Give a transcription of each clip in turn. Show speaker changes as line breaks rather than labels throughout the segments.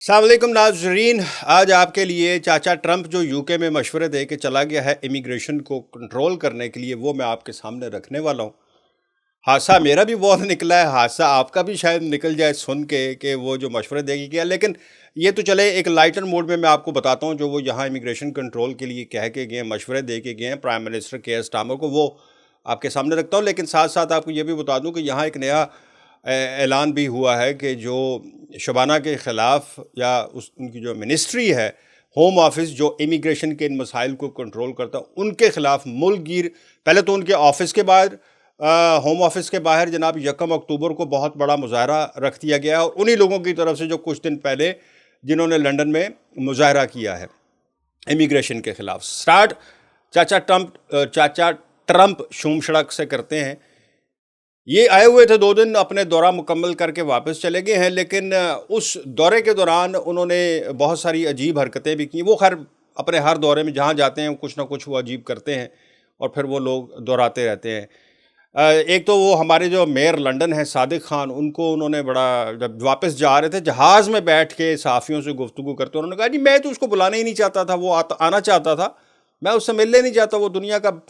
अस्सलाम वालेकुम नाज़रीन। आज आपके लिए चाचा ट्रंप जो यूके में मशवरे दे के चला गया है इमिग्रेशन को कंट्रोल करने के लिए, वो मैं आपके सामने रखने वाला हूँ। हादसा मेरा भी बहुत निकला है, हादसा आपका भी शायद निकल जाए सुन के कि वो जो मशवरे दे के गया। लेकिन ये तो चले, एक लाइटर मोड में मैं आपको बताता हूँ जो वो यहाँ इमिग्रेशन कंट्रोल के लिए कह के गए हैं, मशवरे दे के गए हैं प्राइम मिनिस्टर केयर स्टारमर को, वो आपके सामने रखता हूँ। लेकिन साथ साथ आपको ये भी बता दूँ कि यहाँ एक नया ऐलान भी हुआ है कि जो शबाना के ख़िलाफ़ या उनकी जो मिनिस्ट्री है, होम ऑफिस जो इमिग्रेशन के इन मसाइल को कंट्रोल करता है, उनके ख़िलाफ़ मुल्क गिर, पहले तो उनके ऑफिस के बाहर, होम ऑफिस के बाहर जनाब 1 अक्टूबर को बहुत बड़ा मुजाहरा रख दिया गया है। और उन्हीं लोगों की तरफ से जो कुछ दिन पहले जिन्होंने लंदन में मुजाहरा किया है इमिग्रेशन के ख़िलाफ़। स्टार्ट चाचा ट्रंप शूम सड़क से करते हैं। ये आए हुए थे 2 दिन, अपने दौरा मुकम्मल करके वापस चले गए हैं। लेकिन उस दौरे के दौरान उन्होंने बहुत सारी अजीब हरकतें भी की। वो खैर अपने हर दौरे में जहाँ जाते हैं कुछ ना कुछ वो अजीब करते हैं और फिर वो लोग दोहराते रहते हैं। एक तो वो हमारे जो मेयर लंदन हैं सादिक खान, उनको उन्होंने बड़ा, जब वापस जा रहे थे जहाज़ में बैठ के सहाफ़ियों से गुफ्तगू करते, उन्होंने कहा जी मैं तो उसको बुलाना ही नहीं चाहता था, वो आना चाहता था, मैं उससे मिलने नहीं चाहता, वो दुनिया का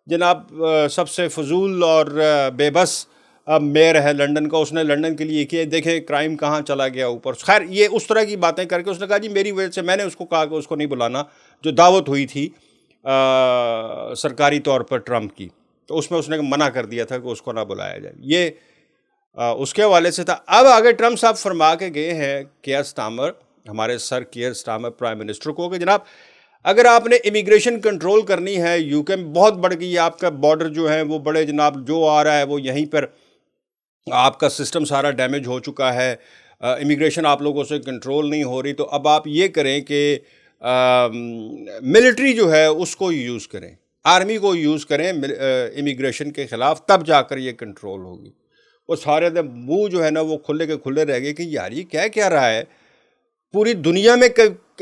जनाब सबसे फजूल और बेबस मेयर है लंदन का, उसने लंदन के लिए किया, देखें क्राइम कहाँ चला गया ऊपर। खैर ये उस तरह की बातें करके उसने कहा जी मेरी वजह से, मैंने उसको कहा कि उसको नहीं बुलाना, जो दावत हुई थी सरकारी तौर पर ट्रंप की, तो उसमें उसने मना कर दिया था कि उसको ना बुलाया जाए। ये उसके हवाले से था। अब आगे ट्रंप साहब फरमा के गए हैं केयर स्टारमर, हमारे sir care Starmer prime minister को, कि जनाब अगर आपने इमिग्रेशन कंट्रोल करनी है, यूके में बहुत बढ़ गई है, आपका बॉर्डर जो है वो बड़े, जनाब जो आ रहा है वो यहीं पर, आपका सिस्टम सारा डैमेज हो चुका है, इमिग्रेशन आप लोगों से कंट्रोल नहीं हो रही, तो अब आप ये करें कि मिलिट्री जो है उसको यूज़ करें, आर्मी को यूज़ करें इमिग्रेशन के ख़िलाफ़, तब जाकर ये कंट्रोल होगी। वो सारे मुंह जो है ना वो खुले के खुले रह गए कि यार ये क्या क्या रहा है पूरी दुनिया में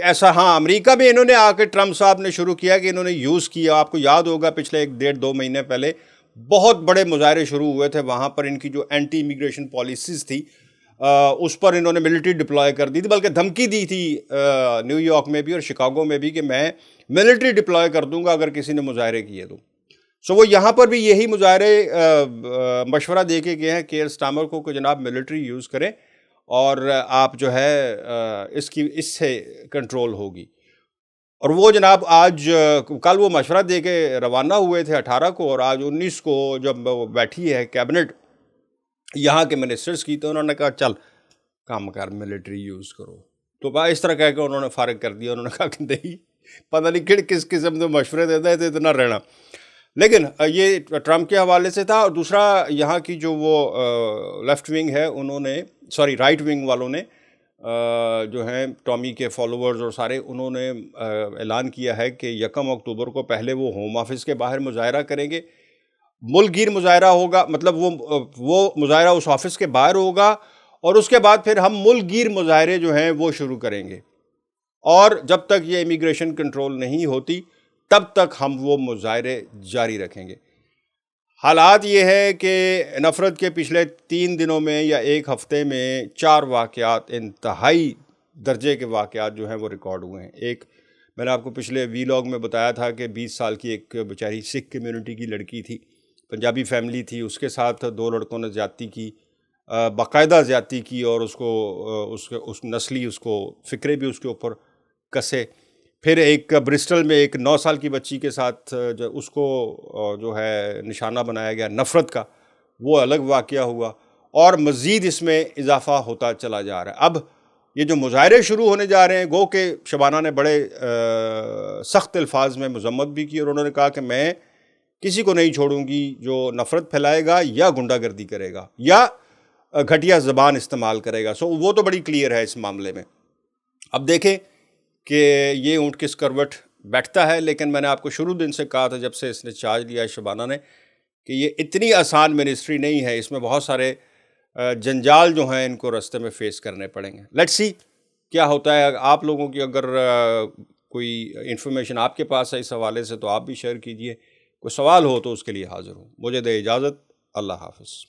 ऐसा। हाँ, अमेरिका में इन्होंने आकर ट्रंप साहब ने शुरू किया कि इन्होंने यूज़ किया। आपको याद होगा पिछले 1 डेढ़ 2 महीने पहले बहुत बड़े मुजाहरे शुरू हुए थे वहाँ पर, इनकी जो एंटी इमिग्रेशन पॉलिसीज़ थी उस पर इन्होंने मिलिट्री डिप्लॉय कर दी थी, बल्कि धमकी दी थी न्यूयॉर्क में भी और शिकागो में भी कि मैं मिलिट्री डिप्लॉय कर दूंगा अगर किसी ने मुजाहरे किए तो। सो वो यहाँ पर भी यही मुजाहरे मशवरा दे के गए हैं केयर स्टारमर को कि जनाब मिलिट्री यूज़ करें और आप जो है इससे कंट्रोल होगी। और वो जनाब आज कल वो मशवरा दे के रवाना हुए थे 18 को, और आज 19 को जब वो बैठी है कैबिनेट यहाँ के मिनिस्टर्स की, तो उन्होंने कहा चल काम कर, मिलिट्री यूज़ करो। तो बस इस तरह कह के उन्होंने फ़ारिग कर दिया। उन्होंने कहा कि नहीं, पता नहीं किस किस्म के मशवरे देता है तो इतना रहना। लेकिन ये ट्रंप के हवाले से था। और दूसरा यहाँ की जो वो लेफ़्ट विंग है, उन्होंने, सॉरी राइट विंग वालों ने जो हैं टॉमी के फॉलोअर्स और सारे, उन्होंने ऐलान किया है कि 1 अक्टूबर को पहले वो होम ऑफिस के बाहर मुजाहरा करेंगे, मुल्क गिर मुजाहरा होगा, मतलब वो मुजाहरा उस ऑफिस के बाहर होगा, और उसके बाद फिर हम मुल्क गिर मुजाहरे जो हैं वो शुरू करेंगे। और जब तक ये इमिग्रेशन कंट्रोल नहीं होती तब तक हम वो मुजाहरे जारी रखेंगे। हालात ये है कि नफ़रत के पिछले 3 दिनों में या 1 हफ़्ते में 4 वाक़यात, इंतहाई दर्जे के वाक़यात जो हैं वो रिकॉर्ड हुए हैं। एक मैंने आपको पिछले वीलॉग में बताया था कि 20 साल की एक बेचारी सिख कम्युनिटी की लड़की थी, पंजाबी फैमिली थी, उसके साथ 2 लड़कों ने ज़्यादती की, बाकायदा ज़्यादती की, और उस नस्ली उसको फ़िक्रे भी उसके ऊपर कसे। फिर एक ब्रिस्टल में एक 9 साल की बच्ची के साथ जो उसको जो है निशाना बनाया गया नफ़रत का, वो अलग वाक़या हुआ, और मज़ीद इसमें इजाफ़ा होता चला जा रहा है। अब ये जो मुज़ाहरे शुरू होने जा रहे हैं, गो के शबाना ने बड़े सख्त अल्फाज में मज़म्मत भी की, और उन्होंने कहा कि मैं किसी को नहीं छोड़ूंगी जो नफ़रत फैलाएगा या गुंडागर्दी करेगा या घटिया ज़बान इस्तेमाल करेगा। सो वो तो बड़ी क्लियर है इस मामले में। अब देखें कि ये ऊँट किस करवट बैठता है। लेकिन मैंने आपको शुरू दिन से कहा था, जब से इसने चार्ज लिया है शबाना ने, कि ये इतनी आसान मिनिस्ट्री नहीं है, इसमें बहुत सारे जंजाल जो हैं इनको रास्ते में फ़ेस करने पड़ेंगे। लेट्स सी क्या होता है। आप लोगों की अगर कोई इन्फॉर्मेशन आपके पास है इस हवाले से तो आप भी शेयर कीजिए। कोई सवाल हो तो उसके लिए हाज़िर हूँ। मुझे दे इजाज़त। अल्लाह हाफ़िज़।